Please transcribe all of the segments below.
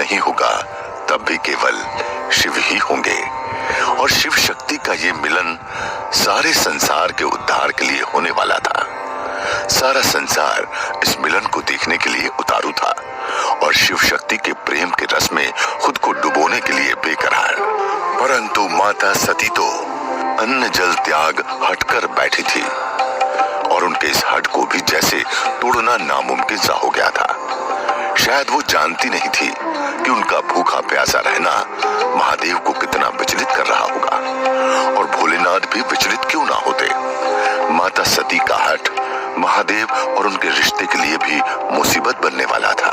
नहीं होगा तब भी केवल शिव ही होंगे। और शिव शक्ति का ये मिलन सारे संसार के उद्धार के लिए होने वाला था। सारा संसार इस मिलन को देखने के लिए उतारू था और शिव शक्ति के प्रेम के रस में खुद को डुबोने के लिए बेकरार। परंतु माता सती तो अन्न जल त्याग हटकर बैठी थी और उनके इस हट को भी जैसे तोड़ना नामुमकिन सा हो गया था। शायद वो जानती नहीं थी कि उनका भूखा प्यासा रहना महादेव को कितना विचलित कर रहा होगा, और भोलेनाथ भी विचलित क्यों ना होते। माता सती का हट महादेव और उनके रिश्ते के लिए भी मुसीबत बनने वाला था।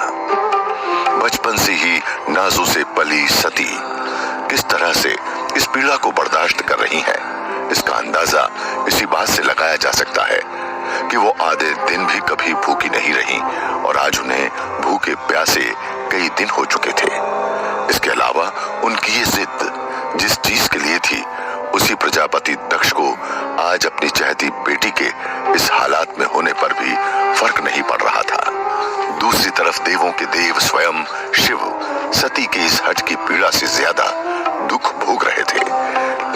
बचपन से ही नाजों से पली सती किस तरह से इस पीड़ा को बर्दाश्त कर रही हैं, इसका अंदाजा इसी बात से लगाया जा सकता है कि वो आधे दिन भी कभी भूखी नहीं रही और आज उन्हें भूखे प्यासे कई दिन हो चुके थे। इसके अलावा उनकी ये जिद जिस चीज के लिए थी, उसी प्रजापति दक्ष को आज अपनी चहती बेटी के इस हालात में होने पर भी फर्क नहीं पड़ रहा था। दूसरी तरफ देवों के देव स्वयं शिव सती के इस हट की पीड़ा से ज्यादा दुख भोग रहे थे,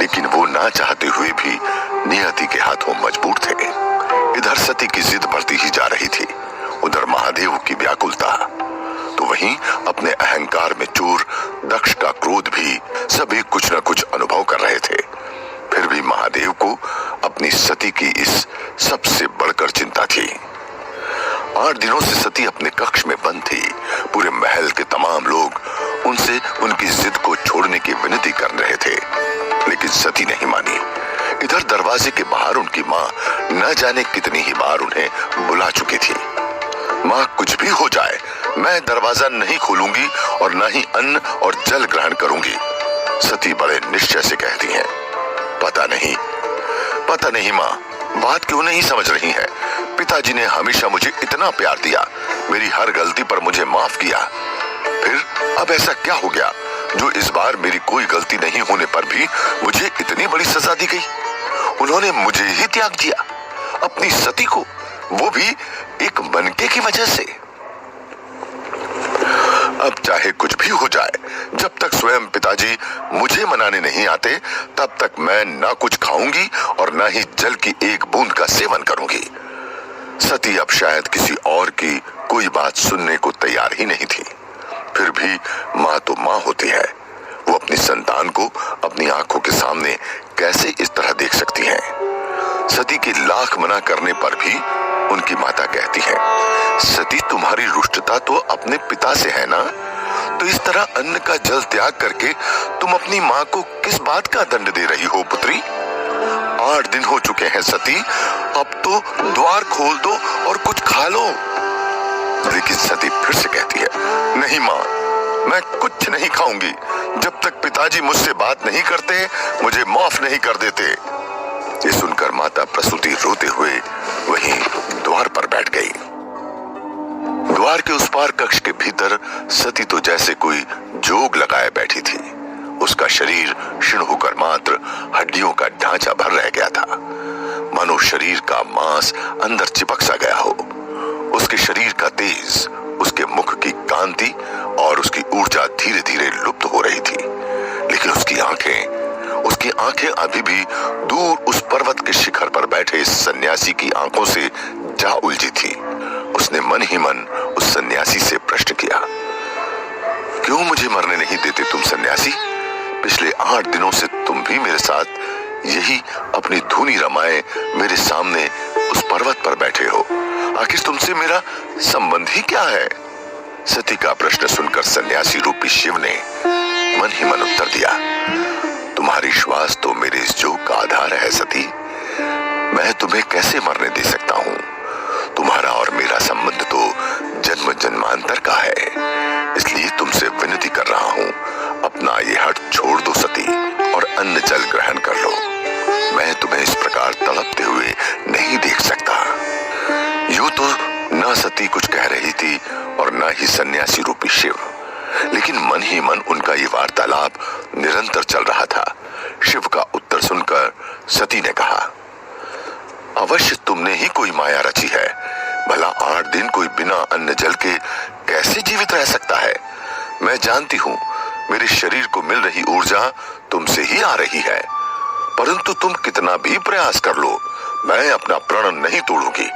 लेकिन वो ना चाहते हुए भी नियति के हाथों मजबूर थे। इधर सती की जिद बढ़ती ही जा रही थी, उधर महादेव की व्याकुलता, तो वहीं अपने अहंकार में चूर दक्ष का क्रोध भी सभी कुछ न कुछ अनुभव कर रहे थे। फिर भी महादेव को अपनी सती की इस सबसे बढ़कर चिंता थी। 8 दिनों से सती अपने कक्ष में बंद थी। पूरे महल के तमाम लोग उनसे उनकी जिद को छोड़ने की विनती कर रहे थे, लेकिन सती नहीं मानी। इधर दरवाजे के बाहर उनकी माँ न जाने कितनी ही बार उन्हें बुला चुकी थी। माँ, कुछ भी हो जाए मैं दरवाजा नहीं खोलूंगी और न ही अन्न और जल ग्रहण करूंगी, सती बड़े निश्चय से कहती हैं। पता नहीं माँ, बात क्यों नहीं समझ रही हैं? पिताजी ने हमेशा मुझे इतना प्यार दिया, मेरी हर गलती पर मुझे माफ किया, फिर अब ऐसा क्या हो गया जो इस बार मेरी कोई गलती नहीं होने पर भी मुझे इतनी बड़ी सजा दी गई? उन्होंने मुझे ही त्याग दिया, अपनी सती को, वो भी एक मनके की वजह से। अब चाहे कुछ भी हो जाए, जब तक स्वयं पिताजी मुझे मनाने नहीं आते तब तक मैं ना कुछ खाऊंगी और ना ही जल की एक बूंद का सेवन करूंगी। सती अब शायद किसी और की कोई बात सुनने को तैयार ही नहीं थी। फिर भी माँ तो माँ होती है, वो अपनी संतान को अपनी आंखों के सामने कैसे इस तरह देख सकती हैं? सती के लाख मना करने पर भी उनकी माता कहती है, सती तुम्हारी रुष्टता तो अपने पिता से है ना, तो इस तरह अन्न का जल त्याग करके तुम अपनी माँ को किस बात का दंड दे रही हो पुत्री? 8 दिन हो चुके हैं सती, अब तो द्वार खोल दो और कुछ खा लो। लेकिन सती फिर से कहती है, नहीं माँ, मैं कुछ नहीं खाऊंगी जब तक पिताजी मुझसे बात नहीं करते, मुझे माफ नहीं कर देते। ये सुनकर माता प्रसूति रोते हुए वहीं द्वार पर बैठ गई। द्वार के उस पार कक्ष के भीतर सती तो जैसे कोई जोग लगाए बैठी थी। उसका शरीर क्षीण होकर मात्र हड्डियों का ढांचा भर रह गया था, मानो शरीर का मांस अंदर चिपक सा गया हो। उसके शरीर का तेज, उसके मुख की कांति और उसकी ऊर्जा धीरे धीरे लुप्त हो रही थी, लेकिन उसकी आंखें अभी भी दूर उस पर्वत के शिखर पर बैठे इस सन्यासी की आंखों से जा उलझी थी। उसने मन ही मन उस सन्यासी से प्रश्न किया, क्यों मुझे मरने नहीं देते तुम सन्यासी? पिछले 8 दिनों से तुम भी मेरे साथ यही अपनी धुनी रमाए मेरे सामने उस पर्वत पर बैठे हो, आखिर तुमसे मेरा संबंध ही क्या है? सती का प्रश्न सुनकर सन्यासी रूपी शिव ने मन ही मन उत्तर दिया, तुम्हारी श्वास तो मेरे इस जोग का आधार है सती, मैं तुम्हें कैसे मरने दे सकता हूँ? तुम्हारा और मेरा संबंध तो जन्म जन्मांतर का है, इसलिए तुमसे विनती कर रहा हूँ, अपना ये हट छोड़ दो सती और अन्न जल ग्रहण कर लो। मैं तुम्हें इस प्रकार तड़पते हुए नहीं देख सकता। यूं तो न सती कुछ कह रही थी और न ही सन्यासी रूपी शिव, लेकिन मन ही मन उनका ये वार्तालाप निरंतर चल रहा था। शिव का उत्तर सुनकर सती ने कहा, अवश्य तुमने ही कोई माया रची है, भला 8 दिन कोई बिना अन्न जल के कैसे जीवित रह सकता है? मैं जानती हूँ मेरे शरीर को मिल रही ऊर्जा तुमसे ही आ रही है, परंतु तुम कितना भी प्रयास कर लो, मैं अपना प्रण नहीं तोड़ूंगी।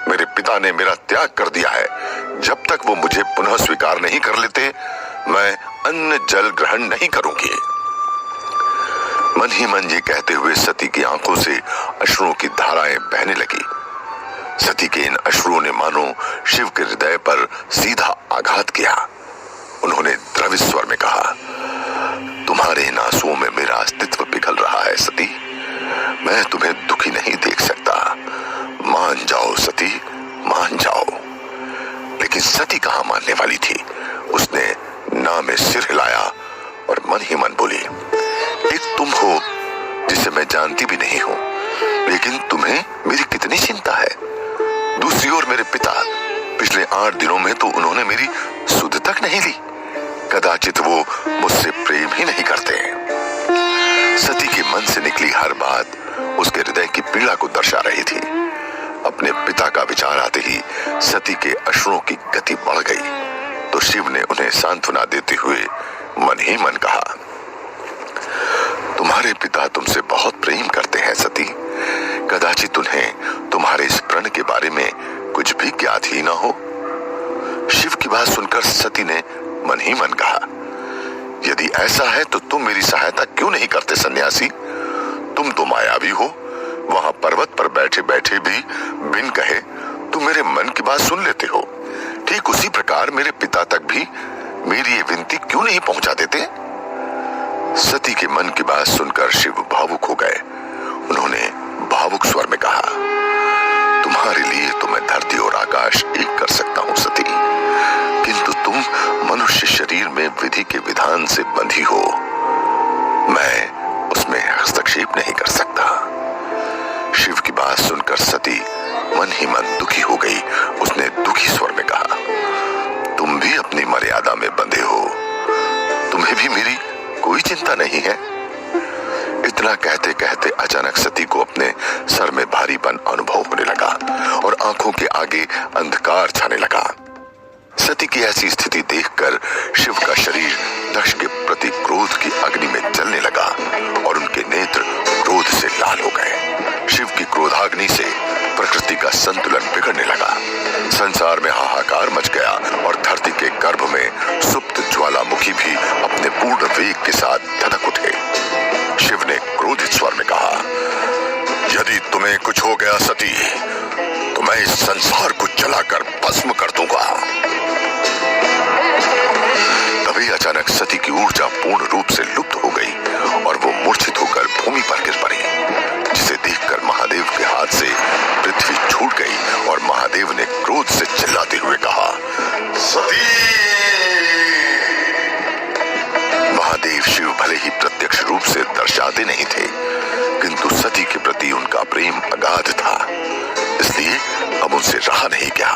मेरे पिता ने मेरा त्याग कर दिया है। जब तक वो मुझे पुनः स्वीकार नहीं कर लेते, मैं अन्न जल ग्रहण नहीं करूंगी। मन ही मन ये कहते हुए सती की आंखों से अश्रुओं की धाराएं बहने लगी। सती के इन अश्रुओं ने मानो शिव के हृदय पर सीधा आघात किया। उन्होंने द्रवित स्वर में कहा, तुम्हारे इन आंसुओं में मेरा अस्तित्व पिघल रहा है सती। मैं तुम्हें दुखी नहीं देख सकता। मान जाओ सती, मान जाओ। लेकिन सती कहां मानने वाली थी। उसने ना में सिर हिलाया और मन ही मन बोली, एक तुम हो जिसे मैं जानती भी नहीं हूं, लेकिन तुम्हें मेरी कितनी चिंता है। दूसरी ओर मेरे पिता, पिछले 8 दिनों में तो उन्होंने मेरी सुध तक नहीं ली। कदाचित वो मुझसे प्रेम ही नहीं करते। सती के मन से निकली हर बात उसके हृदय की पीड़ा को दर्शा रही थी। अपने पिता का विचार आते ही सती के अश्रुओं की गति बढ़ गई तो शिव ने उन्हें सांत्वना देते हुए मन ही मन कहा, तुम्हारे पिता तुमसे बहुत प्रेम करते हैं सती। कदाचित उन्हें तुम्हारे इस प्रण के बारे में कुछ भी ज्ञात ही ना हो। शिव की बात सुनकर सती ने मन ही मन कहा, यदि ऐसा है तो तुम मेरी सहायता क्यों नहीं करते सन्यासी। तुम तो मायावी हो। वहां पर्वत पर बैठे बैठे भी बिन कहे तुम मेरे मन की बात सुन लेते हो। ठीक उसी प्रकार मेरे पिता तक भी मेरी ये विनती क्यों नहीं पहुंचा देते। सती के मन की बात सुनकर शिव भावुक हो गए। उन्होंने भावुक स्वर में कहा, तुम्हारे लिए तो मैं धरती और आकाश एक कर सकता हूं सती, किंतु तुम मनुष्य शरीर में विधि के विधान से बंधी हो। मैं उसमें हस्तक्षेप नहीं कर सकता। शिव की बात सुनकर सती मन ही मन दुखी हो गई। उसने दुखी स्वर में कहा, तुम भी अपनी मर्यादा में बंधे हो। तुम्हें भी मेरी कोई चिंता नहीं है। इतना कहते कहते अचानक सती को अपने सर में भारीपन अनुभव होने लगा और आंखों के आगे अंधकार छाने लगा। सती की ऐसी स्थिति देखकर शिव का शरीर दक्ष के प्रति क्रोध की अग्नि में जलने लगा और उनके नेत्र क्रोध से लाल हो गए। शिव की क्रोधाग्नि से प्रकृति का संतुलन बिगड़ने लगा। संसार में हाहाकार मच गया और धरती के गर्भ में सुप्त ज्वालामुखी भी अपने पूर्ण वेग के साथ धधक उठे। शिव ने क्रोधित स्वर में कहा, यदि तुम्हें कुछ हो गया सती, तो मैं इस संसार को जलाकर भस्म कर दूंगा। तभी अचानक सती की ऊर्जा पूर्ण रूप से लुप्त हो गई और वो मूर्छित होकर भूमि पर गिर पड़ी, जिसे देखकर महादेव के हाथ से पृथ्वी छूट गई और महादेव ने क्रोध से चिल्लाते हुए कहा, सती। महादेव शिव भले ही प्रत्यक्ष रूप से दर्शाते नहीं थे, किंतु सती के प्रति उनका प्रेम अगाध था। इसलिए अब उनसे रहा नहीं गया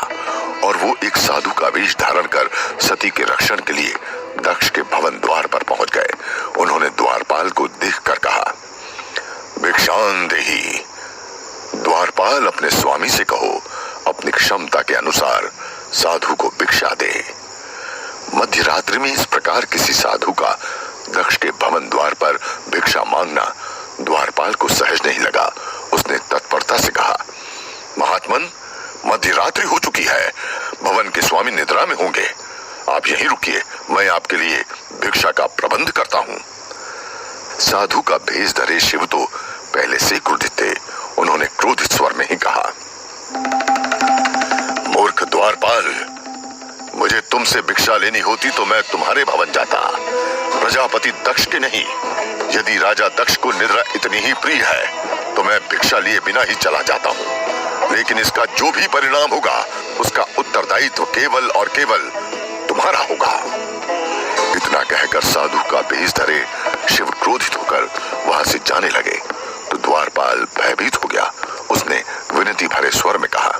और वो एक साधु का वेश धारण कर सती के रक्षण के लिए दक्ष के भवन द्वार पर पहुंच गए। उन्होंने द्वारपाल को देखकर कहा, भिक्षान देहि। द्वारपाल अपने स्वामी से कहो अपनी क्षमता के अनुसार साधु को भिक्षा दे। मध्य रात्रि में इस प्रकार किसी साधु का दक्ष के भवन द्वार पर भिक्षा मांगना द्वारपाल को सहज नहीं लगा। उसने तत्परता से कहा, महात्मन, मध्य रात्रि हो चुकी है। भवन के स्वामी निद्रा में होंगे। आप यहीं रुकिए, मैं आपके लिए भिक्षा का प्रबंध करता हूं। साधु का भेष धरे शिव तो पहले से क्रोधित थे। उन्होंने क्रोधित स्वर में ही कहा, मूर्ख द्वारपाल, मुझे तुमसे भिक्षा लेनी होती तो मैं तुम्हारे भवन जाता, प्रजापति दक्ष के नहीं। यदि राजा दक्ष को निद्रा इतनी ही प्रिय है तो मैं भिक्षा लिए बिना ही चला जाता हूं। लेकिन इसका जो भी परिणाम होगा उसका उत्तरदायित्व केवल और केवल तुम्हारा होगा। इतना कहकर साधु का भेष धरे शिव क्रोधित होकर वहां से जाने लगे तो द्वारपाल भयभीत हो गया। उसने विनती भरे स्वर में कहा,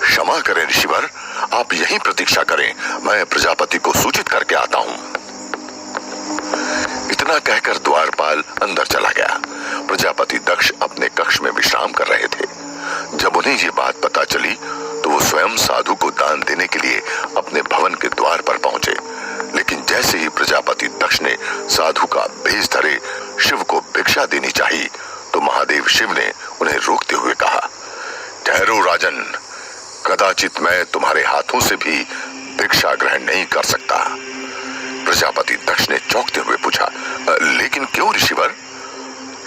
क्षमा करें ऋषिवर, आप यहीं प्रतीक्षा करें, मैं प्रजापति को सूचित करके आता हूं। इतना कहकर द्वारपाल अंदर चला गया। प्रजापति दक्ष अपने कक्ष में विश्राम कर रहे थे। जब उन्हें ये बात पता चली तो वो स्वयं साधु को दान देने के लिए अपने भवन के द्वार पर पहुंचे। लेकिन जैसे ही प्रजापति दक्ष ने साधु का भेष धरे शिव को भिक्षा देनी चाहिए तो महादेव शिव ने उन्हें रोकते हुए कहा, ठहरो राजन, कदाचित मैं तुम्हारे हाथों से भी भिक्षा ग्रहण नहीं कर सकता। प्रजापति दक्ष ने चौंकते हुए पूछा, लेकिन क्यों ऋषिवर?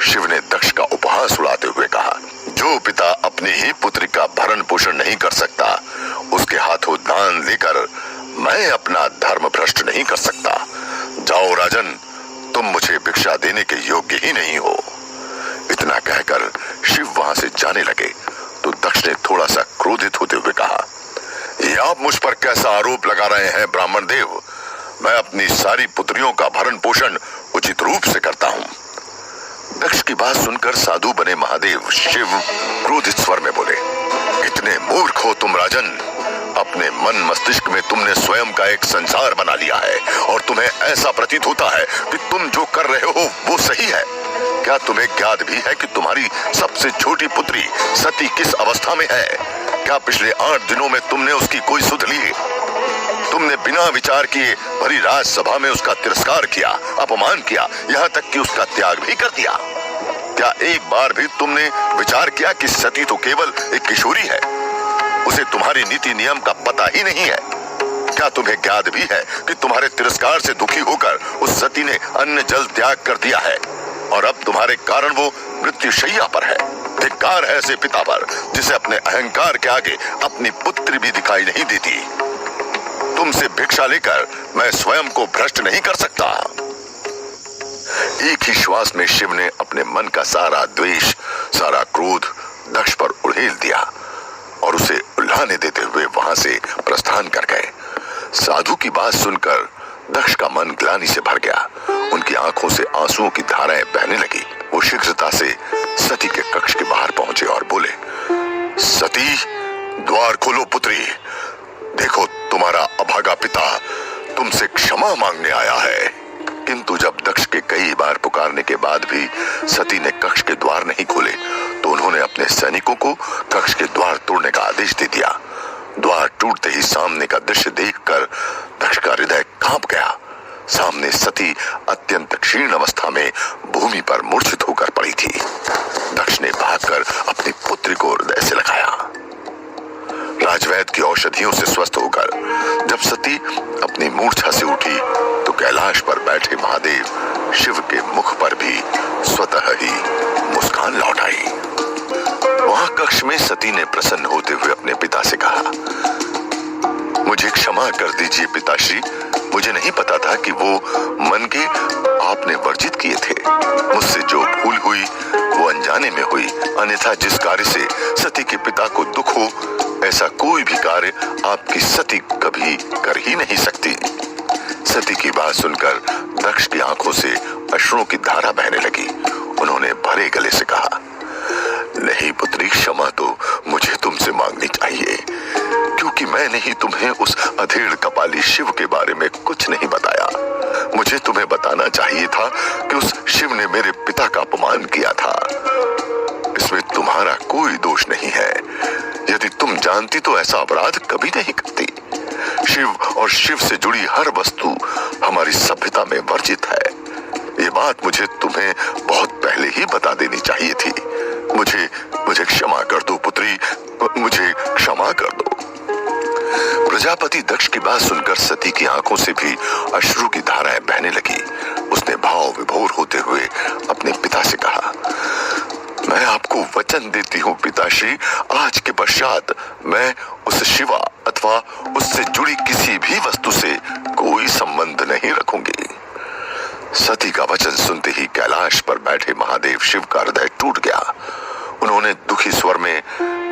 शिव ने दक्ष का उपहास उड़ाते हुए कहा, जो पिता अपनी ही पुत्री का भरण पोषण नहीं कर सकता उसके हाथों दान लेकर मैं अपना धर्म भ्रष्ट नहीं कर सकता। जाओ राजन, तुम मुझे भिक्षा देने के योग्य ही नहीं हो। इतना कहकर शिव वहां से जाने लगे तो दक्ष ने थोड़ा सा क्रोधित होते हुए कहा, ये आप मुझ पर कैसा आरोप लगा रहे हैं ब्राह्मण देव? मैं अपनी सारी पुत्रियों का भरण पोषण उचित रूप से करता हूँ। दक्ष की बात सुनकर साधु बने महादेव शिव क्रोधित स्वर में बोले, कितने मूर्ख हो तुम राजन, अपने मन मस्तिष्क में तुमने स्वयं का एक संसार बना लिया है और तुम्हें ऐसा प्रतीत होता है कि तुम जो कर रहे हो वो सही है। क्या तुम्हें ज्ञात भी है कि तुम्हारी सबसे छोटी पुत्री सती किस अवस्था में है? क्या पिछले 8 दिनों में तुमने उसकी कोई सुध ली? तुमने बिना विचार किए भरी राजसभा में उसका तिरस्कार किया, अपमान किया, यहाँ तक कि उसका त्याग भी कर दिया। क्या एक बार भी तुमने विचार किया कि सती तो केवल एक किशोरी है, उसे तुम्हारी नीति नियम का पता ही नहीं है? क्या तुम्हें ज्ञात भी है कि तुम्हारे तिरस्कार से दुखी होकर उस सती ने अन्न जल त्याग कर दिया है और अब तुम्हारे कारण वो मृत्युशैया पर है? धिक्कार है ऐसे पिता पर जिसे अपने अहंकार के आगे अपनी पुत्री भी दिखाई नहीं देती। तुमसे भिक्षा लेकर मैं स्वयं को भ्रष्ट नहीं कर सकता। एक ही श्वास में शिव ने अपने मन का सारा द्वेष, सारा क्रोध दक्ष पर उड़ेल दिया और उसे उल्हाने देते हुए वहां से प्रस्थान कर गए। साधु की बात सुनकर दक्ष का मन ग्लानि से भर गया। उनकी आंखों से आंसुओं की धाराएं बहने लगी। वो शीघ्रता से सती के कक्ष के बाहर पहुंचे और बोले, सती, द्वार खोलो पुत्री। देखो, तुम्हारा अभागा पिता तुमसे क्षमा मांगने आया है। किंतु जब दक्ष के कई बार पुकारने के बाद भी सती ने कक्ष के द्वार नहीं खोले तो उन्होंने अपने सैनिकों को कक्ष के द्वार तोड़ने का आदेश दे दिया। द्वार टूटते ही सामने का दृश्य देखकर दक्ष का हृदय कांप गया। सामने सती अत्यंत क्षीण अवस्था में भूमि पर मूर्छित होकर पड़ी थी। दक्ष ने भागकर अपनी पुत्री को हृदय से लगाया। राजवैद्य की औषधियों से स्वस्थ होकर जब सती अपनी मूर्छा से उठी तो कैलाश पर बैठे महादेव शिव के मुख पर भी स्वतः ही मुस्कान लौट आई। वहां कक्ष में सती ने प्रसन्न होते हुए अपने पिता से कहा, मुझे क्षमा कर दीजिए पिताश्री, मुझे नहीं पता था कि वो मन के आपने वर्जित किए थे। मुझसे जो भूल हुई वो अनजाने में हुई, अन्यथा जिस कार्य से सती के पिता को दुख हो ऐसा कोई भी कार्य आपकी सती कभी कर ही नहीं सकती। सती की बात सुनकर दक्ष की आंखों से अश्रुओं की धारा बहने लगी। उन्होंने भरे गले से कहा, नहीं पुत्री, क्षमा तो मुझे तुमसे मांगनी चाहिए, क्योंकि मैंने ही तुम्हें उस अधेड़ कपाली शिव के बारे में कुछ नहीं बताया। मुझे तुम्हें बताना चाहिए था कि उस शिव ने मेरे पिता का अपमान किया था। इसमें तुम्हारा कोई दोष नहीं है। यदि तुम जानती तो ऐसा अपराध कभी नहीं करती। शिव और शिव से जुड़ी हर वस्तु हमारी सभ्यता में वर्जित है। ये बात मुझे तुम्हें बहुत पहले ही बता देनी चाहिए थी। मुझे क्षमा कर दो पुत्री, मुझे क्षमा कर दो। प्रजापति दक्ष की बात सुनकर सती की आंखों से भी अश्रु की धाराएं बहने लगी। उसने भाव विभोर होते हुए अपने पिता से कहा, मैं आपको वचन देती हूँ पिताश्री, आज के पश्चात मैं उस शिवा अथवा उससे जुड़ी किसी भी वस्तु से कोई संबंध नहीं रखूंगी। सती का वचन सुनते ही कैलाश पर बैठे महादेव शिव का हृदय टूट गया। उन्होंने दुखी स्वर में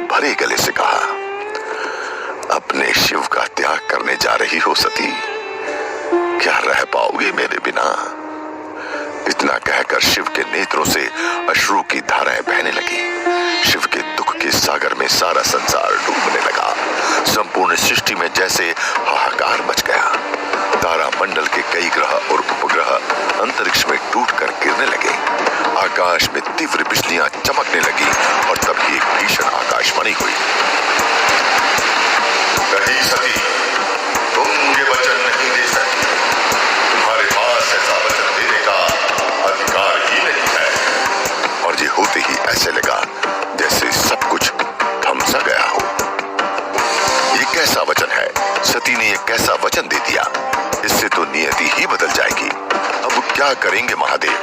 भरे गले से कहा, अपने शिव का त्याग करने जा रही हो सती, क्या रह पाओगे मेरे बिना? इतना कहकर शिव के नेत्रों से अश्रु की धाराएं बहने लगी। शिव के दुख के सागर में सारा संसार डूबने लगा। संपूर्ण सृष्टि में जैसे हाहाकार मच गया। तारा मंडल के कई ग्रह और उपग्रह अंतरिक्ष में टूटकर गिरने लगे। आकाश में तीव्र बिजलियां चमकने लगी और तभी एक भीषण आकाशवाणी हुई, कहीं सती तुम ये वचन नहीं दे सकती। कैसा वचन है। सती ने यह कैसा वचन दे दिया, इससे तो नियति ही बदल जाएगी। अब क्या करेंगे महादेव?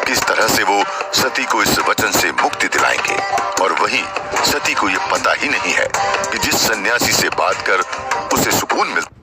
किस तरह से वो सती को इस वचन से मुक्ति दिलाएंगे? और वहीं सती को ये पता ही नहीं है कि जिस सन्यासी से बात कर उसे सुकून मिलता